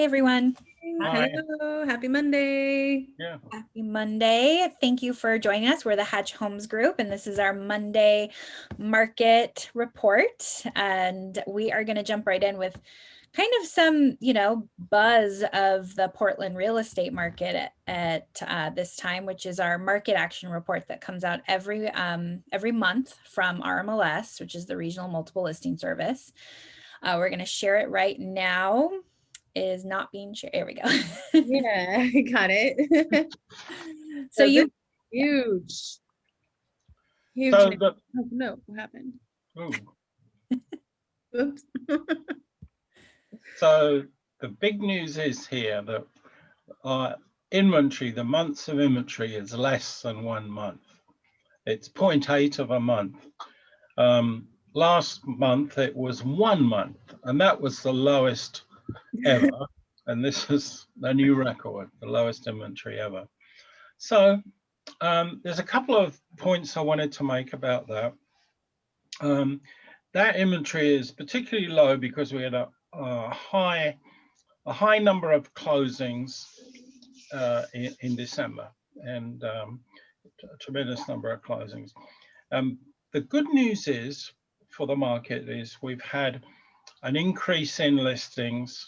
Hey everyone. Hi. Hello, happy Monday. Yeah. Happy Monday. Thank you for joining us. We're the Hatch Homes Group, and this is our Monday market report. And we are going to jump right in with kind of some, buzz of the Portland real estate market at this time, which is our market action report that comes out every month from RMLS, which is the Regional Multiple Listing Service. We're going to share it right now. Is not being shared. There we go. Yeah, I got it. So you huge. So Oh, no, what happened? Oops. So the big news is here that our inventory, the months of inventory is less than 1 month. It's 0.8 of a month. Last month it was 1 month, and that was the lowest ever. And this is a new record, the lowest inventory ever. So there's a couple of points I wanted to make about that. That inventory is particularly low because we had a high number of closings in December, and a tremendous number of closings. The good news is for the market is we've had an increase in listings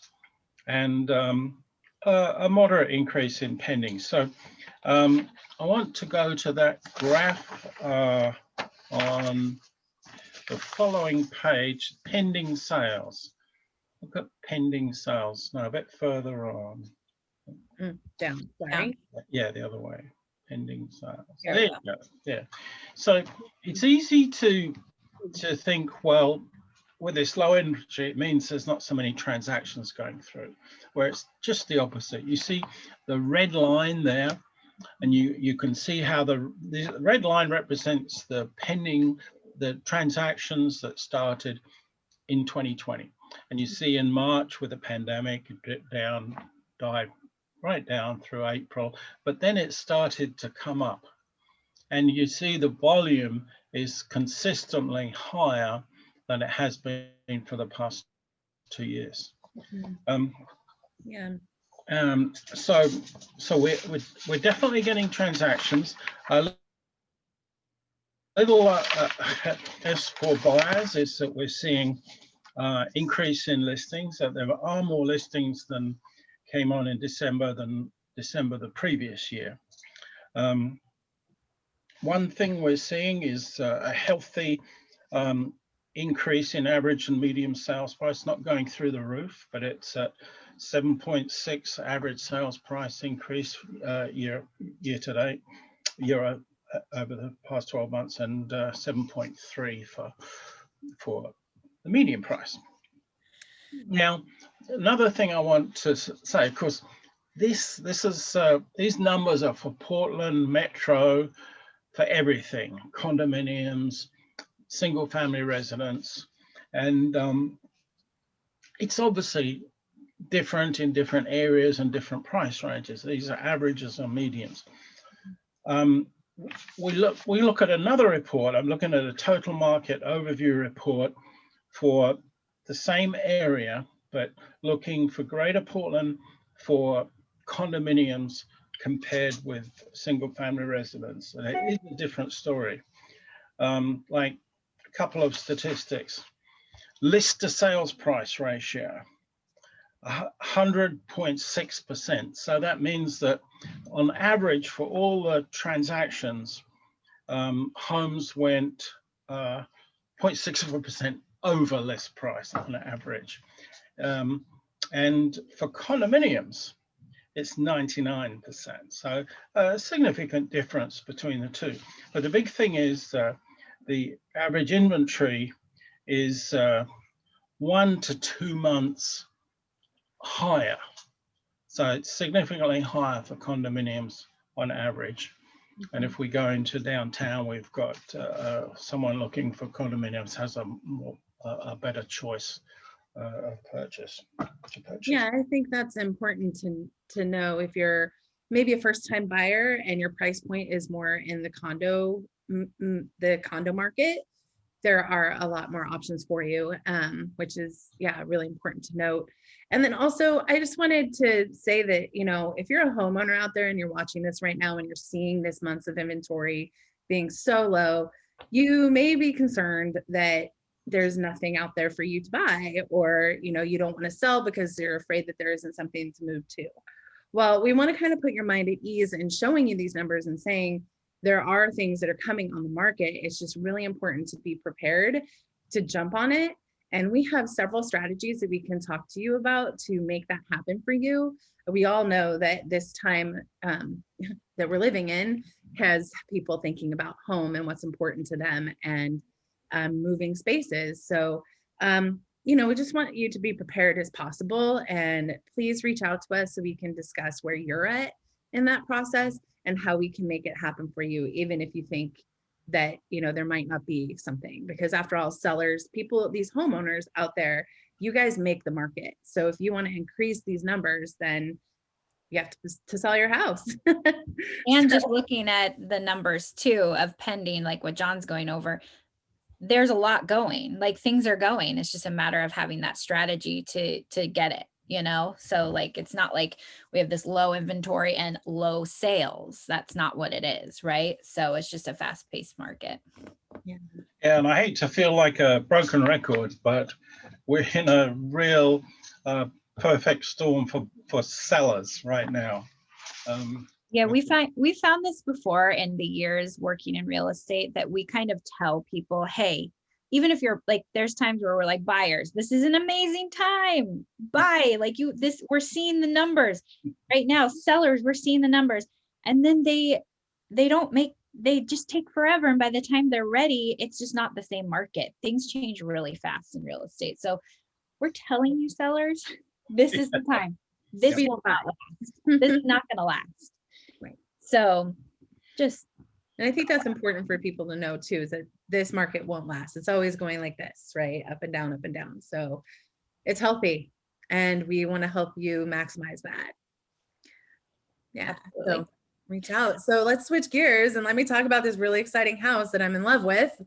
and a moderate increase in pending. So I want to go to that graph on the following page, pending sales. Look at pending sales. No, a bit further on. Down, sorry. Yeah, the other way. Pending sales. There you go. Yeah. So it's easy to think, well, with this low inventory, it means there's not so many transactions going through, where it's just the opposite. You see the red line there, and you can see how the red line represents the transactions that started in 2020. And you see in March with the pandemic, it dipped down, died right down through April, but then it started to come up. And you see the volume is consistently higher than it has been for the past 2 years. So we're definitely getting transactions. A little as for buyers is that we're seeing increase in listings. That there are more listings than came on in December than December the previous year. One thing we're seeing is a healthy increase in average and medium sales price, not going through the roof, but it's at 7.6 average sales price increase year to date, over the past 12 months, and 7.3 for the medium price. Now, another thing I want to say, of course, this is these numbers are for Portland Metro, for everything, condominiums, single family residence, and it's obviously different in different areas and different price ranges. These are averages and medians. We look at another report. I'm looking at a total market overview report for the same area, but looking for Greater Portland for condominiums compared with single family residence. And it is a different story. Like a couple of statistics. List to sales price ratio, 100.6%. So that means that on average for all the transactions, homes went 0.64% over list price on average. And for condominiums, it's 99%. So a significant difference between the two. But the big thing is the average inventory is 1 to 2 months higher. So it's significantly higher for condominiums on average. And if we go into downtown, we've got someone looking for condominiums has a better choice of purchase. Yeah, I think that's important to know if you're maybe a first-time buyer and your price point is more in the condo market. there are a lot more options for you, which is, yeah, really important to note. And then also, I just wanted to say that, you know, if you're a homeowner out there and you're watching this right now and you're seeing this months of inventory being so low, you may be concerned that there's nothing out there for you to buy, or, you know, you don't want to sell because you're afraid that there isn't something to move to. Well, we want to kind of put your mind at ease in showing you these numbers and saying there are things that are coming on the market. It's just really important to be prepared to jump on it. And we have several strategies that we can talk to you about to make that happen for you. We all know that this time that we're living in has people thinking about home and what's important to them, and moving spaces. So, you know, we just want you to be prepared as possible, and please reach out to us so we can discuss where you're at in that process and how we can make it happen for you, even if you think that, you know, there might not be something, because after all, sellers, people, these homeowners out there, you guys make the market. So if you want to increase these numbers, then you have to sell your house. And just looking at the numbers too of pending, like what John's going over, there's a lot going, like things are going. It's just a matter of having that strategy to get it, you know? So like, it's not like we have this low inventory and low sales. That's not what it is, right? So it's just a fast-paced market. Yeah, and I hate to feel like a broken record, but we're in a real perfect storm for sellers right now. Yeah, we found this before in the years working in real estate, that we kind of tell people, hey, even if you're like, there's times where we're like, buyers, this is an amazing time, buy, like we're seeing the numbers right now. Sellers, we're seeing the numbers, and then they just take forever, and by the time they're ready, it's just not the same market. Things change really fast in real estate. So we're telling you, sellers, this is the time. This will not last. This is not going to last. Right. So just, and I think that's important for people to know too, is that this market won't last. It's always going like this, right? Up and down, up and down. So it's healthy, and we want to help you maximize that. Yeah. absolutely. So reach out. So let's switch gears and let me talk about this really exciting house that I'm in love with.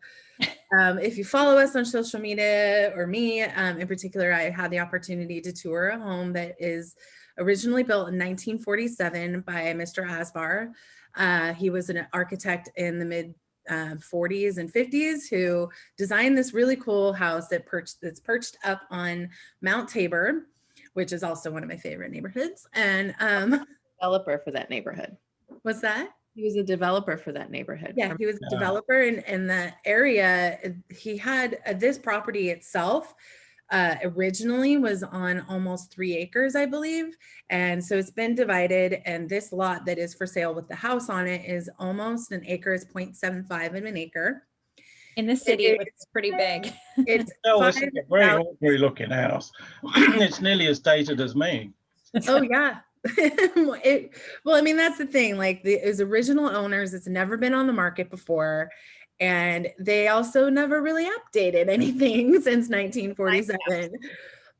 If you follow us on social media, or me in particular, I had the opportunity to tour a home that is originally built in 1947 by Mr. Asbar. He was an architect in the mid 40s and 50s who designed this really cool house that's perched up on Mount Tabor, which is also one of my favorite neighborhoods. And developer for that neighborhood. what's that? He was a developer for that neighborhood. Yeah, he was a developer in the area. He had this property itself originally was on almost 3 acres, I believe. And so it's been divided, and this lot that is for sale with the house on it is almost an acre. It's 0.75 of an acre. In the city, it's pretty big. It's it's a very ordinary looking house. It's nearly as dated as me. Oh yeah. Well, I mean, that's the thing, like his original owners, it's never been on the market before. And they also never really updated anything since 1947.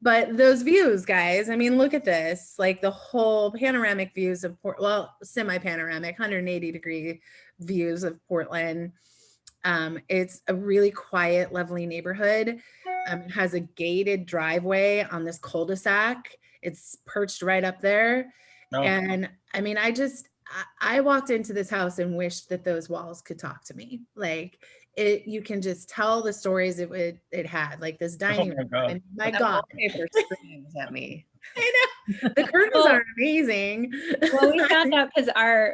But those views, guys, I mean, look at this, like the whole panoramic views of semi-panoramic 180-degree views of Portland. It's a really quiet, lovely neighborhood. It has a gated driveway on this cul-de-sac. It's perched right up there. Oh. And I mean, I walked into this house and wished that those walls could talk to me. Like you can just tell the stories it had, like this dining room. God. And my God. Wallpaper screams at me. I know. The curtains are amazing. Well, we found out because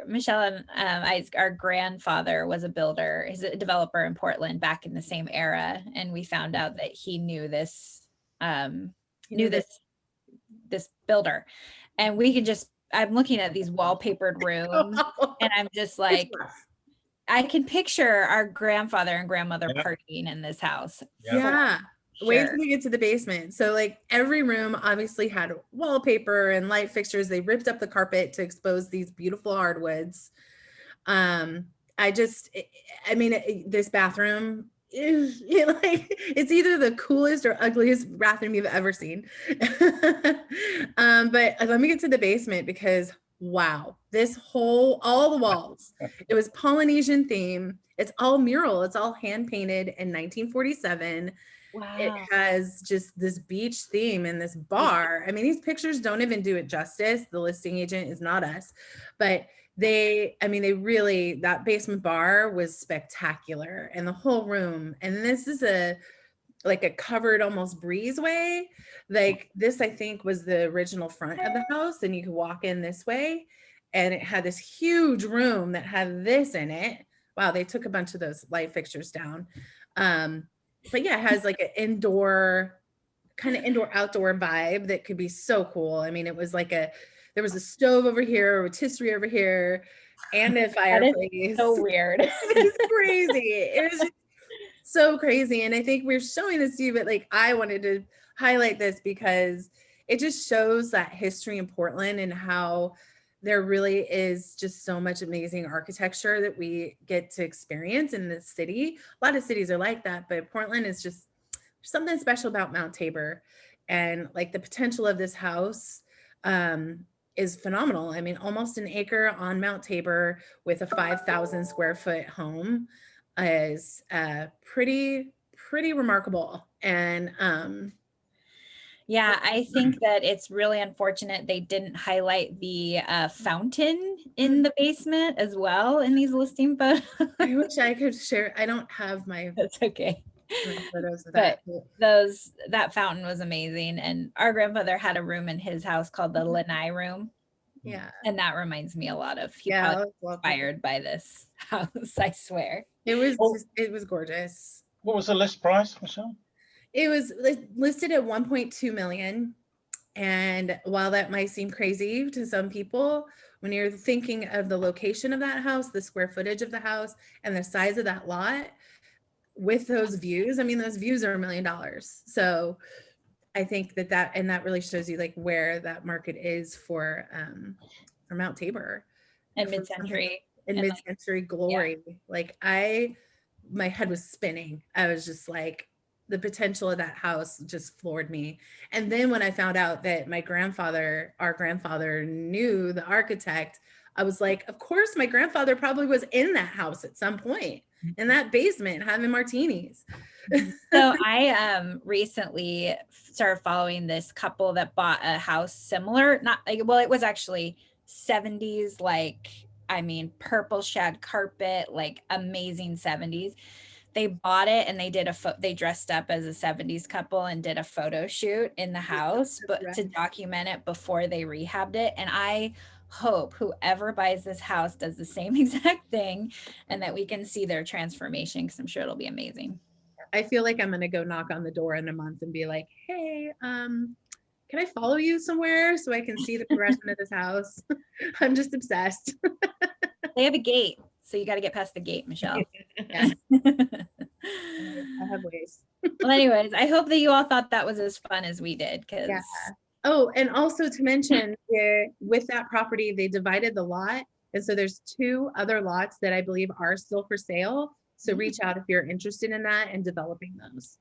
Michelle and our grandfather was a builder. He's a developer in Portland back in the same era. And we found out that he knew this, this builder. And we can just, I'm looking at these wallpapered rooms and I'm just like, I can picture our grandfather and grandmother partying in this house. Yeah. Wait till we get to the basement. So like every room obviously had wallpaper and light fixtures. They ripped up the carpet to expose these beautiful hardwoods. This bathroom is it's either the coolest or ugliest bathroom you've ever seen. But let me get to the basement, because wow, all the walls, it was Polynesian theme. It's all mural. It's all hand painted in 1947. It Wow. has just this beach theme and this bar. I mean, these pictures don't even do it justice. The listing agent is not us, but they really, that basement bar was spectacular, and the whole room. And this is like a covered almost breezeway. Like this, I think, was the original front of the house, and you could walk in this way, and it had this huge room that had this in it. Wow, they took a bunch of those light fixtures down. But yeah, it has like an indoor outdoor vibe that could be so cool. I mean, it was like there was a stove over here, a rotisserie over here, and a fireplace. So weird. It was crazy. It was just so crazy. And I think we're showing this to you, but like I wanted to highlight this because it just shows that history in Portland and how there really is just so much amazing architecture that we get to experience in the city. A lot of cities are like that, but Portland is just something special about Mount Tabor. And like the potential of this house is phenomenal. I mean, almost an acre on Mount Tabor with a 5,000 square foot home is pretty remarkable. And yeah, I think that it's really unfortunate they didn't highlight the fountain in the basement as well in these listing photos. I wish I could share. I don't have my That's okay. photos of But that. that fountain was amazing. And our grandfather had a room in his house called the lanai room. Yeah. And that reminds me a lot of, he Yeah. probably was inspired by this house, I swear. It was gorgeous. What was the list price, Michelle? It was listed at 1.2 million. And while that might seem crazy to some people, when you're thinking of the location of that house, the square footage of the house, and the size of that lot, with those views, I mean, those views are $1 million. So I think that really shows you like where that market is for Mount Tabor. And mid-century. And mid-century glory. Yeah. Like my head was spinning. I was just like, the potential of that house just floored me. And then when I found out that our grandfather knew the architect, I was like, of course, my grandfather probably was in that house at some point, in that basement, having martinis. So I recently started following this couple that bought a house similar, not like, well, it was actually 70s, like, I mean, purple shag carpet, like amazing 70s. They bought it and they dressed up as a 70s couple and did a photo shoot in the house, but to document it before they rehabbed it. And I hope whoever buys this house does the same exact thing and that we can see their transformation, because I'm sure it'll be amazing. I feel like I'm going to go knock on the door in a month and be like, hey, can I follow you somewhere so I can see the progression of this house? I'm just obsessed. They have a gate, so you got to get past the gate, Michelle. Yeah. I have ways. Well, anyways, I hope that you all thought that was as fun as we did. Yeah. Oh, and also to mention, with that property, they divided the lot. And so there's 2 other lots that I believe are still for sale. So reach out if you're interested in that and developing those.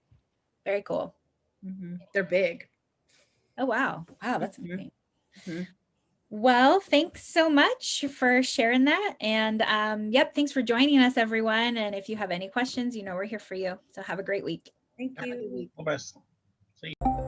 Very cool. Mm-hmm. They're big. Oh, wow. Wow, that's amazing. Mm-hmm. Well, thanks so much for sharing that. And yep, thanks for joining us, everyone. And if you have any questions, you know we're here for you. So have a great week. Thank you. All the best. See you.